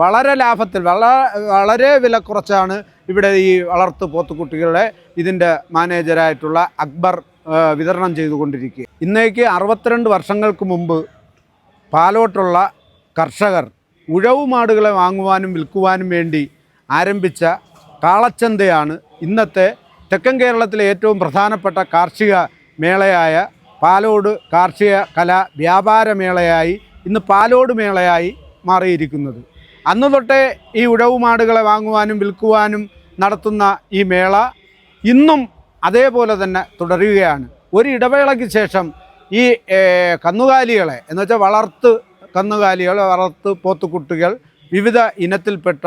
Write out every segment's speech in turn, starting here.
വളരെ ലാഭത്തിൽ വളരെ വില കുറച്ചാണ് ഇവിടെ ഈ വളർത്തു പോത്തുകുട്ടികളെ ഇതിൻ്റെ മാനേജരായിട്ടുള്ള അക്ബർ വിതരണം ചെയ്തുകൊണ്ടിരിക്കുക. ഇന്നേക്ക് 62 വർഷങ്ങൾക്ക് മുമ്പ് പാലോട്ടുള്ള കർഷകർ ഉഴവുമാടുകളെ വാങ്ങുവാനും വിൽക്കുവാനും വേണ്ടി ആരംഭിച്ച കാളച്ചന്തയാണ് ഇന്നത്തെ തെക്കൻ കേരളത്തിലെ ഏറ്റവും പ്രധാനപ്പെട്ട കാർഷിക മേളയായ പാലോട് കാർഷിക കലാ വ്യാപാര മേളയായി ഇന്ന് പാലോട് മേളയായി മാറിയിരിക്കുന്നത്. അന്ന് തൊട്ടേ ഈ ഉഴവുമാടുകളെ വാങ്ങുവാനും വിൽക്കുവാനും നടത്തുന്ന ഈ മേള ഇന്നും അതേപോലെ തന്നെ തുടരുകയാണ്. ഒരു ഇടവേളയ്ക്ക് ശേഷം ഈ കന്നുകാലികളെ എന്നുവെച്ചാൽ വളർത്ത് കന്നുകാലികൾ, വളർത്ത് പോത്തുകുട്ടികൾ, വിവിധ ഇനത്തിൽപ്പെട്ട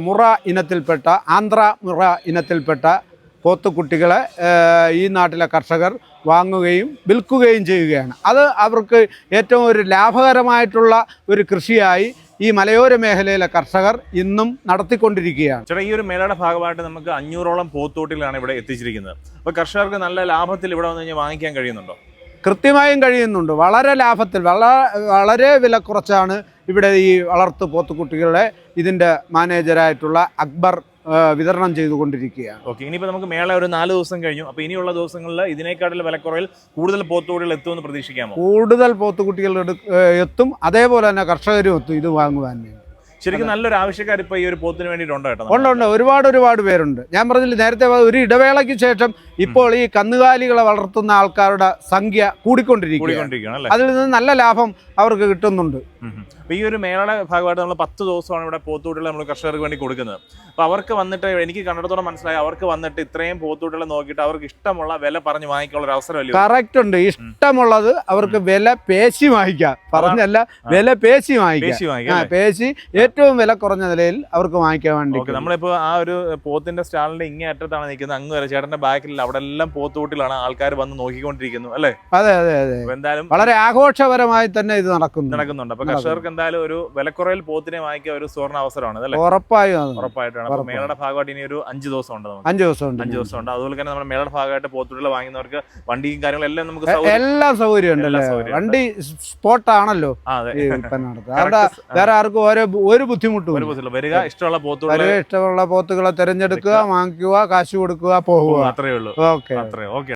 മുറ ഇനത്തിൽപ്പെട്ട ആന്ധ്ര മുറ ഇനത്തിൽപ്പെട്ട പോത്തുകുട്ടികളെ ഈ നാട്ടിലെ കർഷകർ വാങ്ങുകയും വിൽക്കുകയും ചെയ്യുകയാണ്. അത് അവർക്ക് ഏറ്റവും ഒരു ലാഭകരമായിട്ടുള്ള ഒരു കൃഷിയായി ഈ മലയോര മേഖലയിലെ കർഷകർ ഇന്നും നടത്തിക്കൊണ്ടിരിക്കുകയാണ്. ചേട്ടാ, ഈ ഒരു മേളയുടെ ഭാഗമായിട്ട് നമുക്ക് 500ഓളം പോത്തുകുട്ടികളാണ് ഇവിടെ എത്തിച്ചിരിക്കുന്നത്. അപ്പോൾ കർഷകർക്ക് നല്ല ലാഭത്തിൽ ഇവിടെ വന്നു കഴിഞ്ഞാൽ വാങ്ങിക്കാൻ കഴിയുന്നുണ്ടോ? കൃത്യമായും കഴിയുന്നുണ്ട്. വളരെ ലാഭത്തിൽ വളരെ വില കുറച്ചാണ് ഇവിടെ ഈ വളർത്തു പോത്തുകുട്ടികളെ ഇതിൻ്റെ മാനേജരായിട്ടുള്ള അക്ബർ വിതരണം ചെയ്തുകൊണ്ടിരിക്കുകയാണ്. ഓക്കെ, ഇനിയിപ്പോൾ നമുക്ക് മേള ഒരു 4 ദിവസം കഴിഞ്ഞു. അപ്പോൾ ഇനിയുള്ള ദിവസങ്ങളിൽ ഇതിനേക്കാളും വിലക്കുറവിൽ കൂടുതൽ പോത്തുകുട്ടികൾ എത്തുമെന്ന് പ്രതീക്ഷിക്കാമോ? കൂടുതൽ പോത്തുകുട്ടികൾ എത്തും, അതേപോലെ തന്നെ കർഷകരും എത്തും ഇത് വാങ്ങുവാൻ വേണ്ടി. ശരിക്കും നല്ലൊരു ആവശ്യക്കാർ ഇപ്പോൾ ഈ ഒരു പോത്തിന് വേണ്ടിയിട്ടുണ്ടോ? കേട്ടോ, ഉണ്ട്. ഒരുപാട് പേരുണ്ട്. ഞാൻ പറഞ്ഞില്ല നേരത്തെ, ഒരു ഇടവേളയ്ക്ക് ശേഷം ഇപ്പോൾ ഈ കന്നുകാലികളെ വളർത്തുന്ന ആൾക്കാരുടെ സംഖ്യ കൂടിക്കൊണ്ടിരിക്കുകയാണ്. അതിൽ നിന്ന് നല്ല ലാഭം അവർക്ക് കിട്ടുന്നുണ്ട്. അപ്പോൾ ഈ ഒരു മേളയുടെ ഭാഗമായിട്ട് നമ്മൾ 10 ദിവസമാണ് ഇവിടെ പോത്തുകുട്ടികളെ നമ്മൾ കർഷകർക്ക് വേണ്ടി കൊടുക്കുന്നത്. അപ്പോൾ അവർക്ക് വന്നിട്ട് എനിക്ക് കണ്ടിടത്തോടെ മനസ്സിലായി, അവർക്ക് വന്നിട്ട് ഇത്രയും പോത്തുകുട്ടികളെ നോക്കിയിട്ട് അവർക്ക് ഇഷ്ടമുള്ള വില പറഞ്ഞ് വാങ്ങിക്കാനുള്ള ഒരു അവസരമല്ലേ? കറക്റ്റ് ഉണ്ട്. ഇഷ്ടമുള്ളത് അവർക്ക് വില പേശി വാങ്ങിക്കാം, പറഞ്ഞല്ല വില പേശി വാങ്ങിക്കാം. പേശി ഏറ്റവും വില കുറഞ്ഞ നിലയിൽ അവർക്ക് വാങ്ങിക്കാൻ വേണ്ടി. നമ്മളിപ്പോൾ ആ ഒരു പോത്തിന്റെ സ്റ്റാളിന്റെ ഇങ്ങേ അറ്റത്താണ് നിൽക്കുന്നത്. അങ്ങ് വരെ ചേട്ടന്റെ ബാക്കിൽ അവിടെ എല്ലാം പോത്തുകുട്ടികളാണ് ആൾക്കാർ വന്ന് നോക്കിക്കൊണ്ടിരിക്കുന്നു അല്ലേ? അതെ. എന്തായാലും വളരെ ആഘോഷപരമായി തന്നെ ഇത് നടക്കുന്നുണ്ട്. അപ്പൊ കർഷകർക്ക് എന്തായാലും ഒരു വിലക്കുറവിൽ പോത്തിനെ വാങ്ങിക്കുക ഒരു സുവർണ്ണ അവസരമാണ് അല്ലേ? ഉറപ്പായിട്ടാണ്. അപ്പൊ മേളയുടെ ഭാഗമായിട്ട് ഇനി ഒരു 5 ദിവസം ഉണ്ട്. 5 ദിവസം ഉണ്ട്. അതുപോലെ തന്നെ നമ്മുടെ മേളയുടെ ഭാഗമായിട്ട് പോത്തുകുട്ടികൾ വാങ്ങുന്നവർക്ക് വണ്ടിയും കാര്യങ്ങളും എല്ലാം നമുക്ക് എല്ലാ സൗകര്യം ഉണ്ടല്ലോ. വണ്ടി സ്പോട്ടാണല്ലോ വേറെ ആർക്കും ഒരു ബുദ്ധിമുട്ടും വരിക, ഇഷ്ടമുള്ള പോത്തുകളെ തിരഞ്ഞെടുക്കുക, വാങ്ങിക്കുക, കാശ് കൊടുക്കുക, പോകുക. അത്രേ ഉള്ളൂ. ഓക്കെ.